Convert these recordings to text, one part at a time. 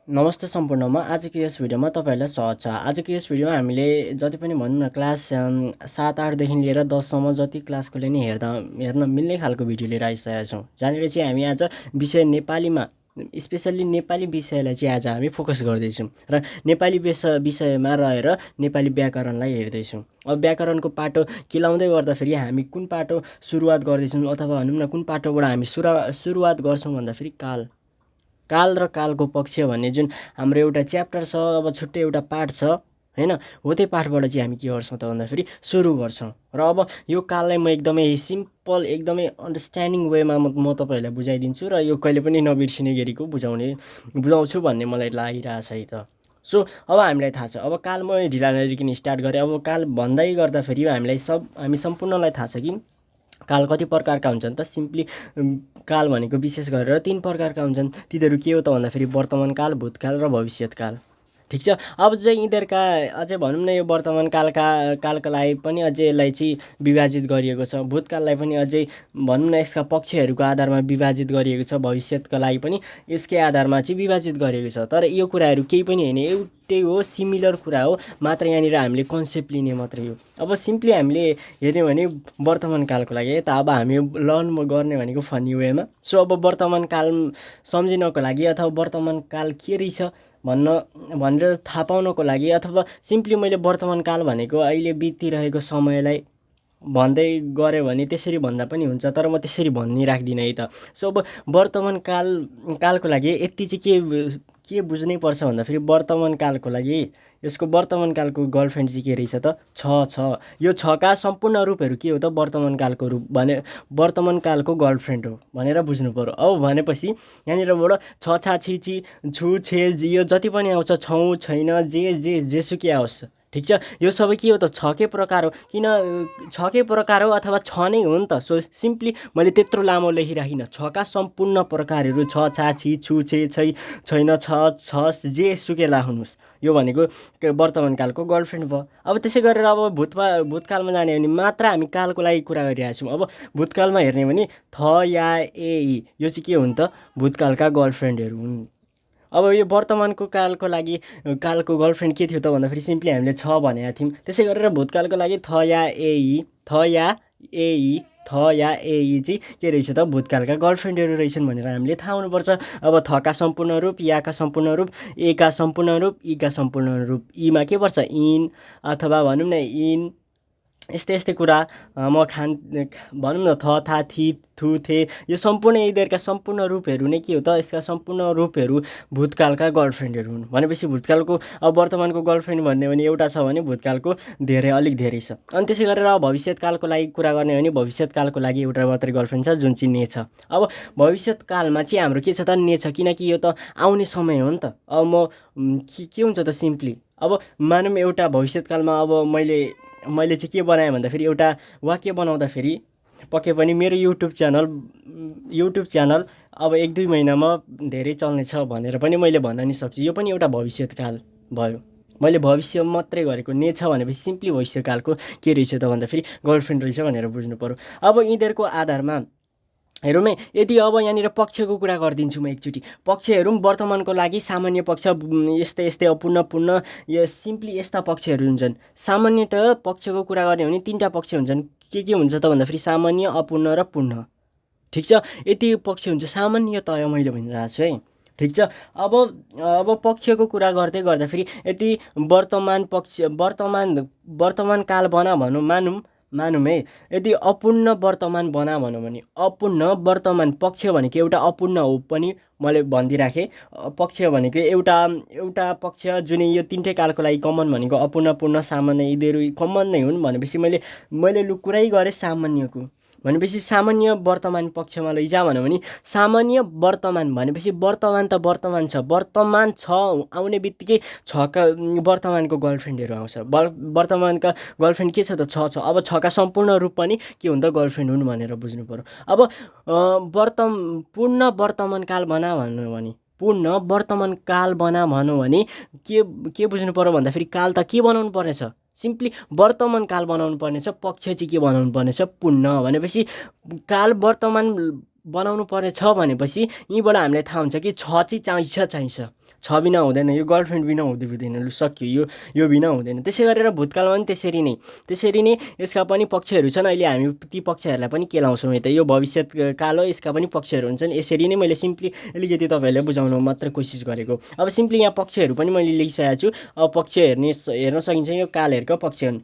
नमस्ते सम्पूर्णमा आजको यस भिडियोमा तपाईहरुलाई स्वागत छ। आजको यस भिडियोमा हामीले जति पनि भनौं न क्लास 7-8 देखि लिएर 10 सम्म जति क्लासकोले नि हेर्न मिल्ने खालको भिडियो लिएर आइसकेका छौं। जहाँनेर चाहिँ हामी आज विषय नेपालीमा स्पेशली नेपाली विषयलाई चाहिँ आज हामी फोकस गर्दै छौं र नेपाली विषयमा रहेर नेपाली व्याकरणलाई हेर्दै छौं। अब व्याकरणको पाटो किलाउँदै गर्दाखेरि हामी कुन पाटो सुरुवात गर्दै छौं अथवा भनौं न कुन पाटोबाट हामी सुरुवात गर्छौं भन्दाखेरि काल र कालको पक्ष भन्ने जुन हाम्रो एउटा च्याप्टर छ, अब छुट्टै एउटा पाठ छ हैन, हो त्यही पाठबाट चाहिँ हामी के गर्छौं त भन्दाखेरि सुरु गर्छौं। र अब यो काललाई म एकदमै सिम्पल एकदमै अन्डरस्ट्यान्डिङ वेमा म तपाईहरुलाई बुझाइदिन्छु र यो कहिले पनि नबिर्सिने गरीको बुझाउँछु भन्ने मलाई लागिरहेछ है त। सो अब हामीलाई थाहा छ, अब काल म ढिला नगरिकन स्टार्ट गरे। अब काल भन्दै गर्दाखेरि हामी सम्पूर्णलाई थाहा छ कि काल कति प्रकारका हुन्छन् त। सिम्पली काल भनेको विशेष गरेर 3 प्रकारका हुन्छन्। तिनीहरू के हो त भन्दाखेरि वर्तमान काल, भूतकाल र भविष्यत काल। ठीक छ। अब चाहिँ यिनीहरुका अझै भनौं न यो वर्तमान कालका लागि पनि अझै यसलाई चाहिँ विभाजित गरिएको छ। भूतकाललाई पनि अझै भनौं न यसका पक्षहरूको आधारमा विभाजित गरिएको छ। भविष्यतका लागि पनि यसकै आधारमा चाहिँ विभाजित गरिएको छ। तर यो कुराहरू केही पनि हैन, एउटै हो, सिमिलर कुरा हो, मात्र यहाँनिर हामीले कन्सेप्ट लिने मात्रै हो। अब सिम्पली हामीले हेर्ने भने वर्तमान कालको लागि त अब हामी लर्न गर्ने भनेको फनी वेमा। सो अब वर्तमान काल सम्झिनको लागि अथवा वर्तमान काल के रहेछ भनेर थाहा पाउनको लागि अथवा सिम्पली मैले वर्तमान काल भनेको अहिले बितिरहेको समयलाई भन्दै गरे भने त्यसरी भन्दा पनि हुन्छ, तर म त्यसरी भन्ने राख्दिन है त। सो अब वर्तमान कालको लागि यति चाहिँ के बुझ्नै पर्छ भन्दाखेरि वर्तमान कालको लागि यसको वर्तमान कालको गर्लफ्रेन्ड चाहिँ के रहेछ त छ। यो छका सम्पूर्ण रूपहरू के हो त वर्तमान कालको रूप भने वर्तमान कालको गर्लफ्रेन्ड हो भनेर बुझ्नु पर्यो। अब भनेपछि यहाँनिरबाट छ, छा, छी, छि, छु, छे, जी यो जति पनि आउँछ, छौँ, छैन, जेसुकै आओस्, ठीक छ। यो सबै के हो त छकै प्रकार हो। किन छकै प्रकार हो अथवा छ नै हो नि त। सो सिम्पली मैले त्यत्रो लामो लेखिराखिन। छका सम्पूर्ण प्रकारहरू छ, छा, छी, छु, छे, छैन, छस्, जेसुकै राख्नुस्, यो भनेको वर्तमान कालको गर्लफ्रेन्ड भयो। अब त्यसै गरेर अब भूतकालमा जाने भने मात्र हामी कालको लागि कुरा गरिरहेका छौँ। अब भूतकालमा हेर्ने भने थ, या, ए, ई यो चाहिँ के हुन् त भूतकालका गर्लफ्रेन्डहरू हुन्। अब यो वर्तमानको कालको लागि कालको गर्लफ्रेन्ड के थियो त भन्दाखेरि सिम्पली हामीले छ भनेका थियौँ। त्यसै गरेर भूतकालको लागि थ या ए ई चाहिँ के रहेछ त भूतकालका गर्लफ्रेन्डहरू रहेछन् भनेर हामीले थाहा हुनुपर्छ। अब थका सम्पूर्ण रूप, याका सम्पूर्ण रूप, एका सम्पूर्ण रूप, ईका सम्पूर्ण रूप, ईमा के पर्छ इन अथवा भनौँ न इन, यस्तै कुरा म भनौँ न थ, था, थी, थु, थे यो सम्पूर्ण यिनीहरूका सम्पूर्ण रूपहरू नै के हो त यसका सम्पूर्ण रूपहरू भूतकालका गर्लफ्रेन्डहरू हुन्। भनेपछि भूतकालको अब वर्तमानको गर्लफ्रेन्ड भन्ने भने एउटा छ भने भूतकालको अलिक धेरै छ। अनि त्यसै गरेर अब भविष्यतकालको लागि कुरा गर्ने भने भविष्यतकालको लागि एउटा मात्रै गर्लफ्रेन्ड छ जुन चाहिँ ने छ। अब भविष्यतकालमा चाहिँ हाम्रो के छ त ने छ, किनकि यो त आउने समय हो नि त। अब म के हुन्छ त सिम्पली अब मानौँ एउटा भविष्यतकालमा अब मैले चाहिँ के बनाएँ भन्दाखेरि एउटा वाक्य बनाउँदाखेरि पक्कै पनि मेरो युट्युब च्यानल अब 1-2 महिनामा धेरै चल्नेछ भनेर पनि मैले भन्न नि सक्छु। यो पनि एउटा भविष्यतकाल भयो। मैले भविष्य मात्रै गरेको ने छ भनेपछि सिम्पली भविष्यकालको के रहेछ त भन्दाखेरि गर्लफ्रेन्ड रहेछ भनेर बुझ्नु पर्यो। अब यिनीहरूको आधारमा हेरौँ है, यदि अब यहाँनिर पक्षको कुरा गरिदिन्छु म एकचोटि। पक्षहरू वर्तमानको लागि सामान्य पक्ष यस्तै अपूर्ण यो सिम्पली यस्ता पक्षहरू हुन्छन्। सामान्यतः पक्षको कुरा गर्ने भने 3टा पक्ष हुन्छन्। के हुन्छ त भन्दाखेरि सामान्य, अपूर्ण र पूर्ण, ठिक छ। यति पक्ष हुन्छ सामान्यतया मैले भनिरहेको छु है, ठिक छ। अब पक्षको कुरा गर्दाखेरि यदि वर्तमान काल बना मानौँ है, यदि अपूर्ण वर्तमान बना भनौँ भने अपूर्ण वर्तमान पक्ष भनेको एउटा अपूर्ण हो पनि मैले भनिदिइराखेँ। पक्ष भनेको एउटा पक्ष जुन यो 3टै कालको लागि कमन भनेको अपूर्ण, पूर्ण, सामान्य यिनीहरू कमन नै हुन्। भनेपछि मैले कुरै गरेँ सामान्यको। भनेपछि सामान्य वर्तमान पक्षमा लैजा भन्यो भने सामान्य वर्तमान भनेपछि वर्तमान त वर्तमान छ आउने बित्तिकै छका वर्तमानको गर्लफ्रेन्डहरू आउँछ। वर्तमानका गर्लफ्रेन्ड के छ त छ। अब छका सम्पूर्ण रूप पनि के हुन्छ गर्लफ्रेन्ड हुन् भनेर बुझ्नु पर्यो। अब पूर्ण वर्तमान काल बना भनौँ भने के बुझ्नु पर्यो भन्दाखेरि काल त के बनाउनु पर्नेछ सिम्पली वर्तमान काल बनाउनु पर्नेछ। पक्ष चाहिँ के बनाउनु पर्नेछ पूर्ण। भनेपछि काल वर्तमान बनाउनु पर्ने छ भनेपछि यहीँबाट हामीलाई थाहा हुन्छ कि छ चाहिँ चाहिन्छ, छ बिना हुँदैन, यो गर्लफ्रेन्ड बिना हुँदैन, लु सक्यो, यो बिना हुँदैन। त्यसै गरेर भूतकालमा पनि त्यसरी नै यसका पनि पक्षहरू छन्। अहिले हामी ती पक्षहरूलाई पनि केलाउँछौँ यता, यो भविष्यकाल हो, यसका पनि पक्षहरू हुन्छन्। यसरी नै मैले सिम्पली अलिकति तपाईँहरूलाई बुझाउन मात्र कोसिस गरेको। अब सिम्पली यहाँ पक्षहरू पनि मैले लेखिसकेको छु। अब पक्ष हेर्न सकिन्छ, यो कालहरूको पक्ष हुन्।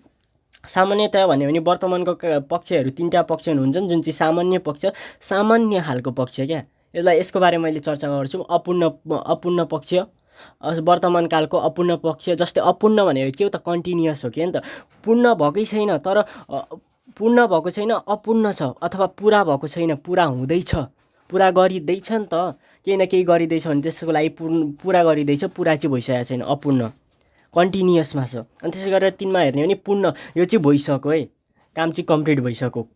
सामान्यतया भन्यो भने वर्तमानको पक्षहरू 3टा पक्ष हुन्छन्, जुन चाहिँ सामान्य पक्ष, सामान्य खालको पक्ष क्या। यसको बारेमा मैले चर्चा गर्छु। अपूर्ण पक्ष, वर्तमान कालको अपूर्ण पक्ष। जस्तै अपूर्ण भनेको के हो त, कन्टिन्युअस हो के नि त, पूर्ण भएकै छैन, तर पूर्ण भएको छैन, अपूर्ण छ, अथवा पुरा भएको छैन, पुरा हुँदैछ, पुरा गरिँदैछ नि त, केही न केही गरिँदैछ भने त्यसको लागि पुरा गरिँदैछ, पुरा चाहिँ भइसकेको छैन, अपूर्ण कन्टिन्युअसमा छ। अनि त्यसै गरेर 3मा हेर्ने भने पूर्ण, यो चाहिँ भइसक्यो है, काम चाहिँ कम्प्लिट भइसक्यो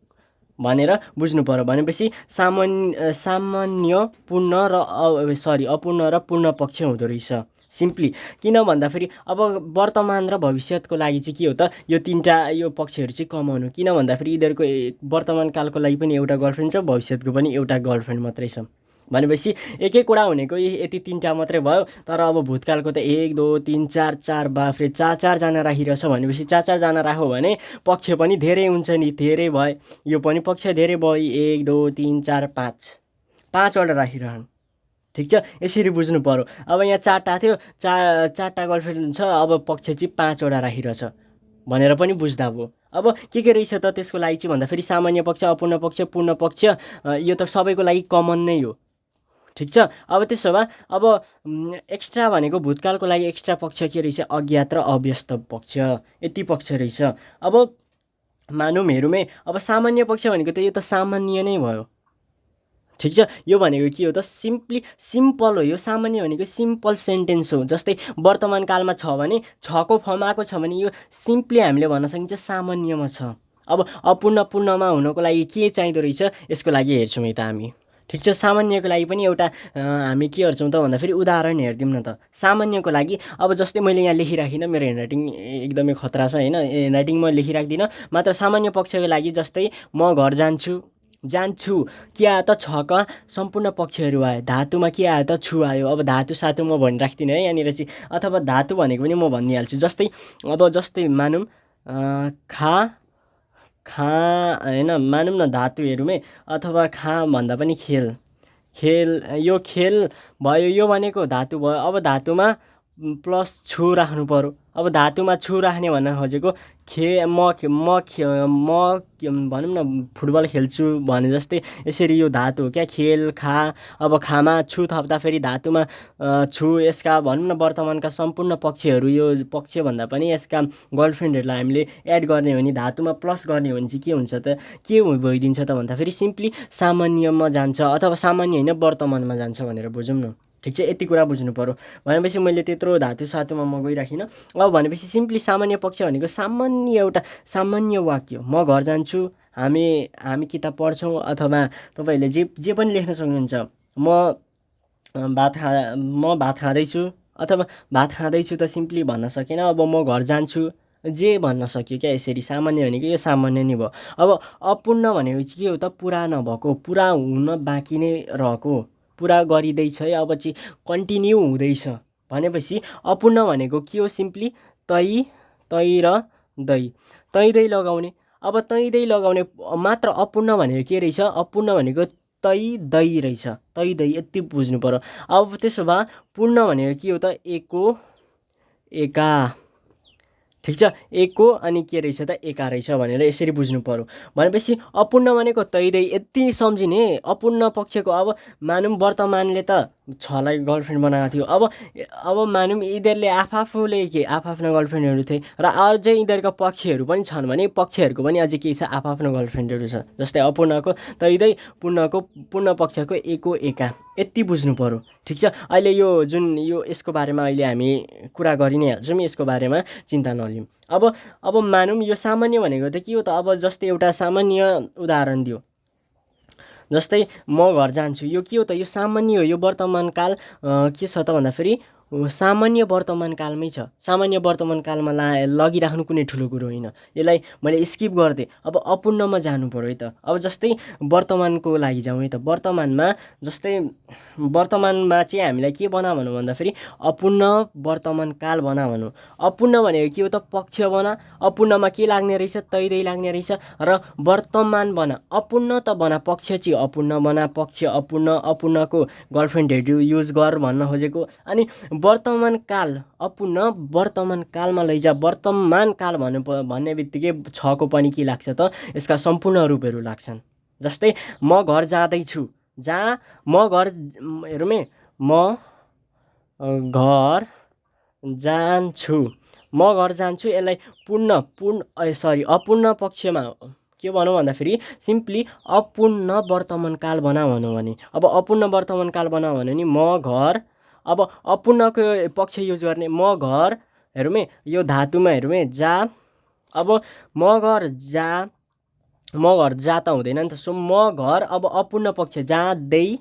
भनेर बुझ्नु पर्यो। भनेपछि सामान्य पूर्ण र अपूर्ण र पूर्ण पक्ष हुँदो रहेछ सिम्पली। किन भन्दाखेरि अब वर्तमान र भविष्यको लागि चाहिँ के हो त, यो 3टा यो पक्षहरू चाहिँ कमन हो। किन भन्दाखेरि यिनीहरूको वर्तमान कालको लागि पनि एउटा गर्लफ्रेन्ड छ, भविष्यको पनि एउटा गर्लफ्रेन्ड मात्रै छ। भनेपछि एक एकवटा हुनेको यति 3टा मात्रै भयो। तर अब भूतकालको त 1 2 3 4 बाफ्रे 4जना राखिरहेछ। भनेपछि 4जना राख्यो भने पक्ष पनि धेरै हुन्छ नि, धेरै भयो, यो पनि पक्ष धेरै भयो, 1 2 3 4 5वटा राखिरहन्। ठिक छ, यसरी बुझ्नु पर्यो। अब यहाँ 4टा थियो, 4टा गर्लफ्रेन्ड छ, अब पक्ष चाहिँ 5वटा राखिरहेछ भनेर पनि बुझ्दा भयो। अब के रहेछ त त्यसको लागि चाहिँ भन्दाखेरि सामान्य पक्ष, अपूर्ण पक्ष, पूर्ण पक्ष, यो त सबैको लागि कमन नै हो। ठिक छ। अब त्यसो भए अब एक्स्ट्रा भनेको भूतकालको लागि एक्स्ट्रा पक्ष के रहेछ, अज्ञात र अव्यस्त पक्ष, यति पक्ष रहेछ। अब मानौँ हेरौँ, अब सामान्य पक्ष भनेको त यो त सामान्य नै भयो। ठिक छ, यो भनेको के हो त, सिम्पल हो। यो सामान्य भनेको सिम्पल सेन्टेन्स हो। जस्तै वर्तमान कालमा छ भने, छको फर्म आएको छ भने यो सिम्पली हामीले भन्न सकिन्छ सामान्यमा छ। अब पूर्णमा हुनको लागि के चाहिँदो रहेछ, यसको लागि हेर्छौँ यता हामी। ठिक छ, सामान्यको लागि पनि एउटा हामी के हेर्छौँ त भन्दाखेरि उदाहरण हेरिदिउँ न त। सामान्यको लागि अब जस्तै मैले यहाँ लेखिराखिनँ, मेरो ह्यान्डराइटिङ एकदमै खतरा छ होइन, ह्यान्डराइटिङ म लेखिराख्दिनँ। मात्र सामान्य पक्षको लागि जस्तै म घर जान्छु के आयो त, छका सम्पूर्ण पक्षहरू आयो। धातुमा के आयो त, छु आयो। अब धातु सातु म भनिराख्दिनँ है यहाँनिर चाहिँ, अथवा धातु भनेको पनि म भनिहाल्छु। जस्तै मानौँ होइन, मानौँ न धातु हेरौँ अथवा भन्दा पनि खेल, यो खेल भयो, यो भनेको धातु भयो। अब धातुमा प्लस छु राख्नु पर्यो। अब धातुमा छु राख्ने भन्न खोजेको म भनौँ न फुटबल खेल्छु भने जस्तै यसरी यो धातु हो क्या, खेल अब खामा छु थप्दा फेरि धातुमा छु। यसका भनौँ न वर्तमानका सम्पूर्ण पक्षहरू, यो पक्ष भन्दा पनि यसका गर्लफ्रेन्डहरूलाई हामीले एड गर्ने हो भने, धातुमा प्लस गर्ने हो भने चाहिँ के हुन्छ त, के भइदिन्छ त भन्दाखेरि सिम्पली सामान्यमा जान्छ, अथवा सामान्य होइन वर्तमानमा जान्छ भनेर बुझौँ न। ठिक छ, यति कुरा बुझ्नु पर्यो। भनेपछि मैले त्यत्रो धातु सातुमा म गइराखिनँ। अब भनेपछि सिम्पली सामान्य पक्ष भनेको एउटा सामान्य वाक्य, म घर जान्छु, हामी किताब पढ्छौँ, अथवा तपाईँहरूले जे पनि लेख्न सक्नुहुन्छ। म भात खाँदैछु, अथवा भात खाँदैछु त सिम्पली भन्न सकेन। अब म घर जान्छु जे भन्न सक्यो क्या, यसरी सामान्य भनेको यो सामान्य नै भयो। अब अपूर्ण भनेको चाहिँ के हो त, पुरा नभएको, पुरा हुन बाँकी नै रहेको, पुरा गरिँदैछ है, अब चाहिँ कन्टिन्यू हुँदैछ। भनेपछि अपूर्ण भनेको के हो, सिम्पली तै र दै लगाउने। अब दै लगाउने मात्र। अपूर्ण भनेको के रहेछ, अपूर्ण भनेको दै रहेछ, दै, यति बुझ्नु पर्यो। अब त्यसो भए पूर्ण भनेको के हो त, एका। ठिक छ, एको अनि के रहेछ त, एका रहेछ भनेर यसरी बुझ्नु पर्यो। भनेपछि अपूर्ण भनेको दै, यति सम्झिने। अपूर्ण पक्षको अब मानौँ वर्तमानले त छलाई गर्लफ्रेन्ड बनाएको थियो। अब मानौँ यिनीहरूले आफ्ना गर्लफ्रेन्डहरू थिए, र अझै यिनीहरूका पक्षहरू पनि छन् भने पक्षहरूको पनि अझै के छ, आफ्नो गर्लफ्रेन्डहरू छ। जस्तै अपूर्णको दै, पूर्ण पक्षको एको, एका, यति बुझ्नु पर्यो। ठिक छ, अहिले यसको बारेमा अहिले हामी कुरा गरि नै हाल्छौँ, यसको बारेमा चिन्ता नलिउँ। अब मानौँ यो सामान्य भनेको त के हो त, अब जस्तै एउटा सामान्य उदाहरण दियो, जस्तै म घर जान्छु, यो के हो त, यो सामान्य हो। यो वर्तमान काल के छ त भन्दाखेरि सामान्य वर्तमानकालमै छ। सामान्य वर्तमानकालमा लगिराख्नु कुनै ठुलो कुरो होइन। यसलाई मैले स्किप गर्दै अब अपूर्णमा जानु पर्यो है त। अब जस्तै वर्तमानको लागि जाउँ है त। वर्तमानमा जस्तै वर्तमानमा चाहिँ हामीलाई के बना भनौँ भन्दाखेरि अपूर्ण वर्तमानकाल बना भनौँ। अपूर्ण भनेको के हो त? पक्ष बना। अपूर्णमा के लाग्ने रहेछ? तैदै लाग्ने रहेछ। र वर्तमान बना। अपूर्ण त बना, पक्ष चाहिँ अपूर्ण बना, पक्ष अपूर्ण, अपूर्णको गर्लफ्रेन्डहरू युज गर भन्न खोजेको। अनि वर्तमान काल अपूर्ण वर्तमान कालमा लैजा। वर्तमान काल भन्ने बित्तिकै छको पनि के लाग्छ त? यसका सम्पूर्ण रूपहरू लाग्छन्। जस्तै म घर जाँदैछु। म घर हेरौँ है, म घर जान्छु। म घर जान्छु यसलाई अपूर्ण पक्षमा के भनौँ भन्दाखेरि सिम्पली अपूर्ण वर्तमानकाल बना भनौँ भने। अब अपूर्ण वर्तमानकाल बना भन्यो भने म घर, अब अपूर्णको पक्ष युज गर्ने म घर हेरौँ है, यो धातुमा हेरौँ है, जा। अब म घर जा त हुँदैन नि त। सो म घर अब अपूर्ण पक्ष जाँदै।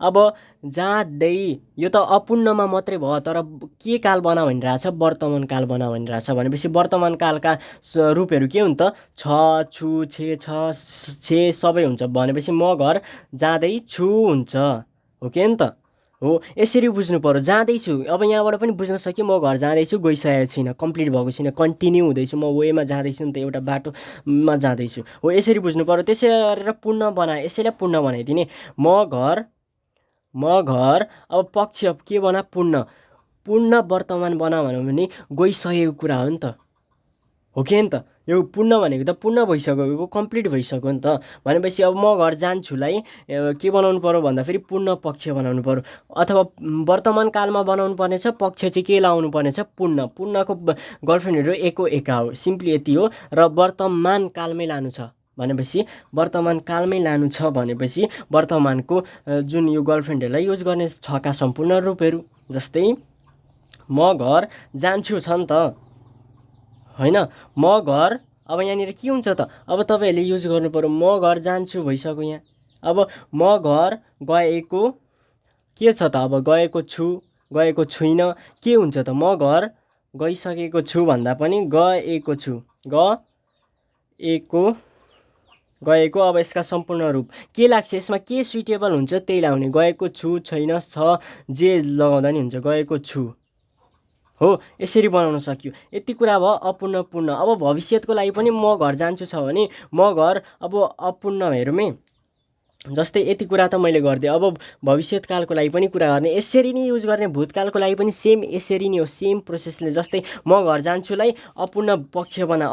अब जाँदै यो त अपूर्णमा मात्रै भयो, तर के काल बना भनिरहेछ? वर्तमान काल बना भनिरहेछ। भनेपछि वर्तमान कालका रूपहरू के हुन् त? छ, छु, छे, छे सबै हुन्छ। भनेपछि म घर जाँदैछु हुन्छ। हो कि नि त? हो, यसरी बुझ्नु पर्यो। जाँदैछु, अब यहाँबाट पनि बुझ्न सक्यो म घर जाँदैछु, गइसकेको छैन, कम्प्लिट भएको छैन, कन्टिन्यू हुँदैछु, म वेमा जाँदैछु नि त, एउटा बाटोमा जाँदैछु। हो, यसरी बुझ्नु पर्यो। त्यसै गरेर पूर्ण बना, यसैलाई पूर्ण बनाइदिने। म घर अब पक्ष के बना? पूर्ण वर्तमान बना भनौँ भने गइसकेको कुरा हो नि त। हो कि नि त? यो पूर्ण भनेको त पूर्ण भइसक्यो, कम्प्लिट भइसक्यो नि त। भनेपछि अब म घर जान्छुलाई के बनाउनु पर्यो भन्दाखेरि पूर्ण पक्ष बनाउनु पर्यो। अथवा वर्तमान कालमा बनाउनु पर्नेछ, पक्ष चाहिँ के लाउनु पर्नेछ? पूर्णको गर्लफ्रेन्डहरू एको एका हो। सिम्पली यति हो। र वर्तमान कालमै लानु छ भनेपछि वर्तमान कालमै लानु छ भनेपछि वर्तमानको जुन यो गर्लफ्रेन्डहरूलाई युज गर्ने छका सम्पूर्ण रूपहरू। जस्तै म घर जान्छु छ नि त, होइन? म घर, अब यहाँनिर के हुन्छ त? अब तपाईँहरूले युज गर्नु पर्यो। म घर जान्छु भइसक्यो यहाँ। अब म घर गएको के छ त? अब गएको छु, गएको छुइनँ, के हुन्छ त? म घर गइसकेको छु भन्दा पनि गएको छु, गएको। अब यसका सम्पूर्ण रूप के लाग्छ? यसमा के सुइटेबल हुन्छ त्यही लाउने। गएको छु, छैन, छ, जे लगाउँदा नि हुन्छ। गएको छु। हो, यसरी बनाउन सक्यो। यति कुरा भयो अपूर्ण पूर्ण। अब भविष्यको लागि पनि म घर जान्छु छ भने म घर अब अपूर्ण हेरौँ है। जस्तै यति कुरा त मैले गरिदिएँ। अब भविष्यकालको लागि पनि कुरा गर्ने, यसरी नै युज गर्ने। भूतकालको लागि पनि सेम यसरी नै हो, सेम प्रोसेसले। जस्तै म घर जान्छुलाई अपूर्ण पक्ष बना,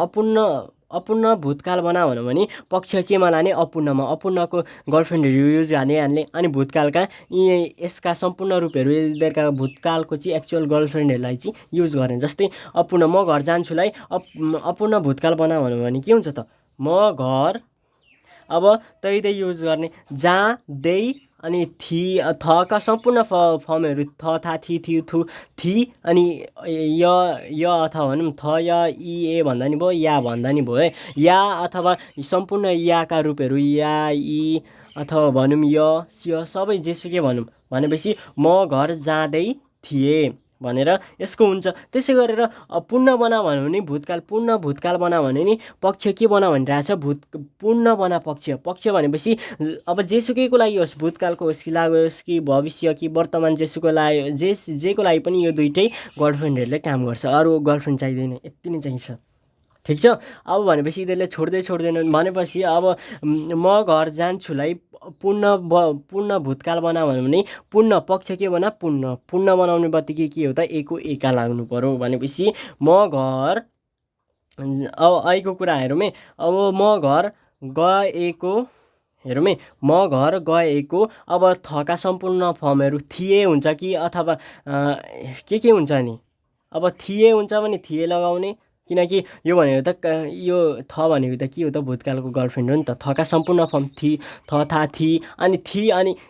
अपूर्ण भूतकाल बना भनौँ भने पक्ष केमा लाने? अपूर्णमा। अपूर्णको गर्लफ्रेन्डहरू युज हाल्ने। अनि भूतकालका यसका सम्पूर्ण रूपहरू यिनीहरूका भूतकालको चाहिँ एक्चुअल गर्लफ्रेन्डहरूलाई चाहिँ युज गर्ने। जस्तै अपूर्ण, म घर जान्छुलाई अपूर्ण भूतकाल बना भनौँ भने के हुन्छ त? म घर अब तैदै युज गर्ने, जाँदै। अनि थका सम्पूर्ण फर्महरू थ, था, थी, थु, थी। अनि य अथवा भनौँ थ, य, इ, ए भन्दा नि भयो, या भन्दा नि भयो है। या अथवा सम्पूर्ण याका रूपहरू या, इ अथवा भनौँ य, स्य, सबै जेसुकै भनौँ। भनेपछि म घर जाँदै थिएँ भनेर यसको हुन्छ। त्यसै गरेर पूर्ण बना भन्यो भने भूतकाल, पूर्ण भूतकाल बना भन्यो भने पक्ष के बना भनिरहेछ? पूर्ण बना पक्ष भनेपछि अब जेसुकैको लागि होस्, भूतकालको होस् कि लागु होस् कि भविष्य कि वर्तमान, जेसुको लागि जेको लागि पनि यो दुइटै गर्लफ्रेन्डहरूले काम गर्छ। अरू गर्लफ्रेन्ड चाहिँदैन, यति नै चाहिन्छ। ठिक छ। अब भनेपछि यिनीहरूले छोड्दैनन् भनेपछि अब म घर जान्छुलाई पूर्ण भूतकाल बना भन्यो भने पूर्ण पक्ष के बना? पूर्ण बनाउने बित्तिकै के हो त? एको एका लाग्नु पर्यो। भनेपछि म घर, अब अहिलेको कुरा हेरौँ है। अब म घर गएको हेरौँ है, म घर गएको। अब थका सम्पूर्ण फर्महरू थिए हुन्छ कि अथवा के हुन्छ नि? अब थिए हुन्छ भने थिए लगाउने, किनकि यो भनेको त यो थ भनेको त के हो त? भूतकालको गर्लफ्रेन्ड हो नि त। थका सम्पूर्ण फर्म थ, था, थी। अनि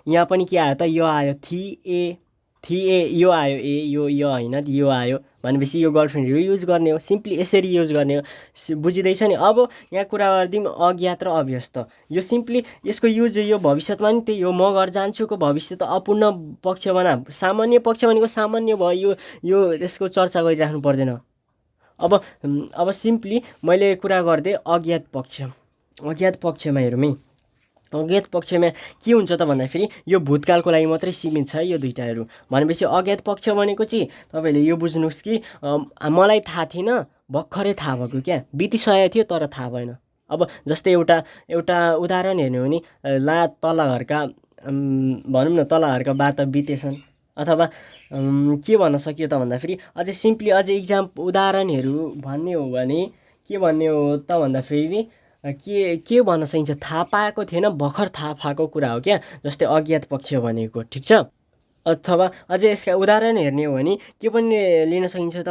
यहाँ पनि के आयो त? यो आयो, थिए थिए यो आयो ए यो होइन यो आयो भनेपछि यो गर्लफ्रेन्डहरू युज गर्ने हो सिम्पली यसरी युज गर्ने हो बुझिँदैछ नि। अब यहाँ कुरा गरिदिउँ अज्ञात र अभ्यस्त यो सिम्पली यसको युज यो भविष्यमा नि त्यही हो म घर जान्छुको भविष्य त अपूर्ण पक्ष बना सामान्य पक्ष भनेको सामान्य भयो यो यसको चर्चा गरिराख्नु पर्दैन। अब सिम्पली मैले कुरा गर्दै अज्ञात पक्षमा हेरौँ है। अज्ञात पक्षमा के हुन्छ त भन्दाखेरि यो भूतकालको लागि मात्रै सीमित छ यो दुईटाहरू भनेपछि अज्ञात पक्ष भनेको चाहिँ तपाईँले यो बुझ्नुहोस् कि मलाई थाहा थिएन भर्खरै थाहा भएको क्या बितिसकेको थियो तर थाहा भएन। अब जस्तै एउटा उदाहरण हेर्ने हो भने तल घरका भनौँ न तल घरका बा त बितेछन् अथवा के भन्न सकियो त भन्दाखेरि अझै सिम्पली अझै उदाहरणहरू भन्ने हो भने के भन्ने हो त भन्दाखेरि के भन्न सकिन्छ थाहा पाएको थिएन भर्खर थाहा पाएको कुरा हो क्या जस्तै अज्ञात पक्ष भनेको ठिक छ। अथवा अझै यसका उदाहरण हेर्ने हो भने के पनि लिन सकिन्छ त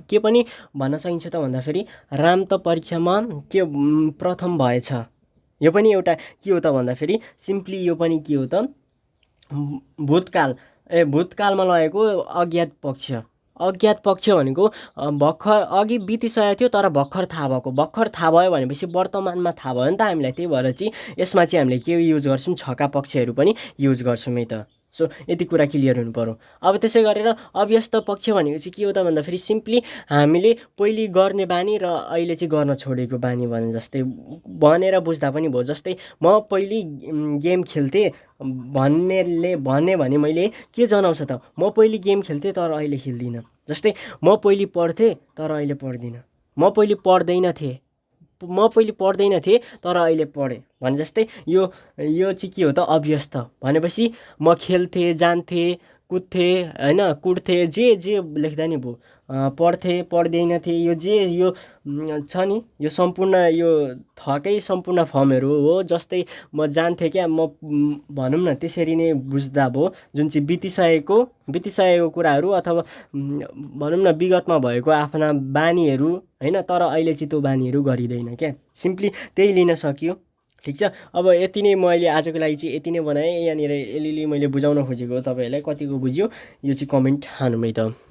के पनि भन्न सकिन्छ त भन्दाखेरि राम त परीक्षामा के प्रथम भएछ यो पनि एउटा के हो त भन्दाखेरि सिम्पली यो पनि के हो त भूतकालमा लगेको अज्ञात पक्ष भनेको भर्खर अघि बितिसकेको थियो तर भर्खर थाहा भयो भनेपछि वर्तमानमा थाहा भयो नि त हामीलाई त्यही भएर चाहिँ यसमा चाहिँ हामीले के युज गर्छौँ छका पक्षहरू पनि युज गर्छौँ है त। सो यति कुरा क्लियर हुनु पर्यो। अब त्यसै गरेर अभ्यस्त पक्ष भनेको चाहिँ के हो त भन्दाखेरि सिम्पली हामीले पहिले गर्ने बानी र अहिले चाहिँ गर्न छोडेको बानी भने जस्तै भनेर बुझ्दा पनि भयो। जस्तै म पहिले गेम खेल्थेँ भन्ने भने मैले के जनाउँछ त म पहिले गेम खेल्थेँ तर अहिले खेल्दिनँ। जस्तै म पहिले पढ्थेँ तर अहिले पढ्दिनँ म पहिले पढ्दैन थिएँ तर अहिले पढेँ भने जस्तै यो चाहिँ के हो त अभ्यस्त भनेपछि म खेल्थेँ जान्थेँ कुद्थेँ होइन कुट्थेँ जे लेख्दा नि भयो पढ्थेँ पढ्दैन थिएँ यो छ नि यो सम्पूर्ण यो थकै सम्पूर्ण फर्महरू हो। जस्तै म जान्थेँ क्या म भनौँ न त्यसरी नै बुझ्दा भयो जुन चाहिँ बितिसकेको कुराहरू अथवा भनौँ न विगतमा भएको आफ्ना बानीहरू होइन तर अहिले चाहिँ त्यो बानीहरू गरिँदैन क्या सिम्पली त्यही लिन सकियो। ठिक छ। अब यति नै मैले आजको लागि चाहिँ यति नै बनाएँ। यहाँनिर अलिअलि मैले बुझाउन खोजेको तपाईँहरूलाई कतिको बुझ्यो यो चाहिँ कमेन्ट हानौँ है त।